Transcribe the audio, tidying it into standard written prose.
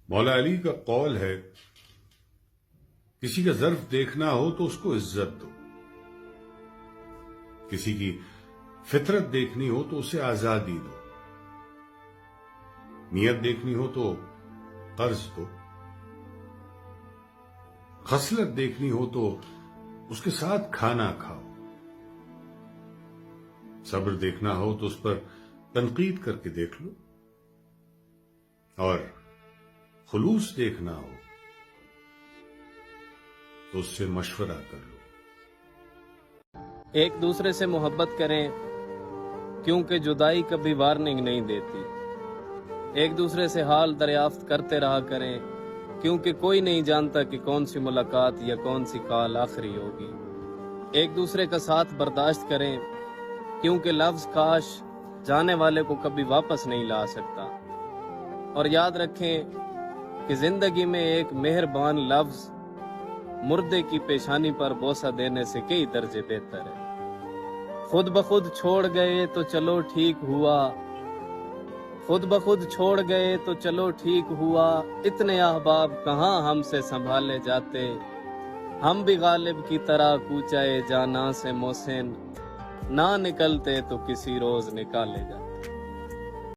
مولا علی کا قول ہے، کسی کا ظرف دیکھنا ہو تو اس کو عزت دو، کسی کی فطرت دیکھنی ہو تو اسے آزادی دو، نیت دیکھنی ہو تو قرض دو، خصلت دیکھنی ہو تو اس کے ساتھ کھانا کھاؤ، صبر دیکھنا ہو تو اس پر تنقید کر کے دیکھ لو، اور خلوص دیکھنا ہو تو اس سے مشورہ کر لو۔ ایک دوسرے سے محبت کریں کیونکہ جدائی کبھی وارننگ نہیں دیتی۔ ایک دوسرے سے حال دریافت کرتے رہا کریں کیونکہ کوئی نہیں جانتا کہ کون سی ملاقات یا کون سی کال آخری ہوگی۔ ایک دوسرے کا ساتھ برداشت کریں کیونکہ لفظ کاش جانے والے کو کبھی واپس نہیں لا سکتا۔ اور یاد رکھیں کہ زندگی میں ایک مہربان لفظ مردے کی پیشانی پر بوسہ دینے سے کئی درجے بہتر ہے۔ خود بخود چھوڑ گئے تو چلو ٹھیک ہوا، خود بخود چھوڑ گئے تو چلو ٹھیک ہوا، اتنے احباب کہاں ہم سے سنبھالے جاتے، ہم بھی غالب کی طرح کوچائے جانا سے محسن، نہ نکلتے تو کسی روز نکالے جاتے۔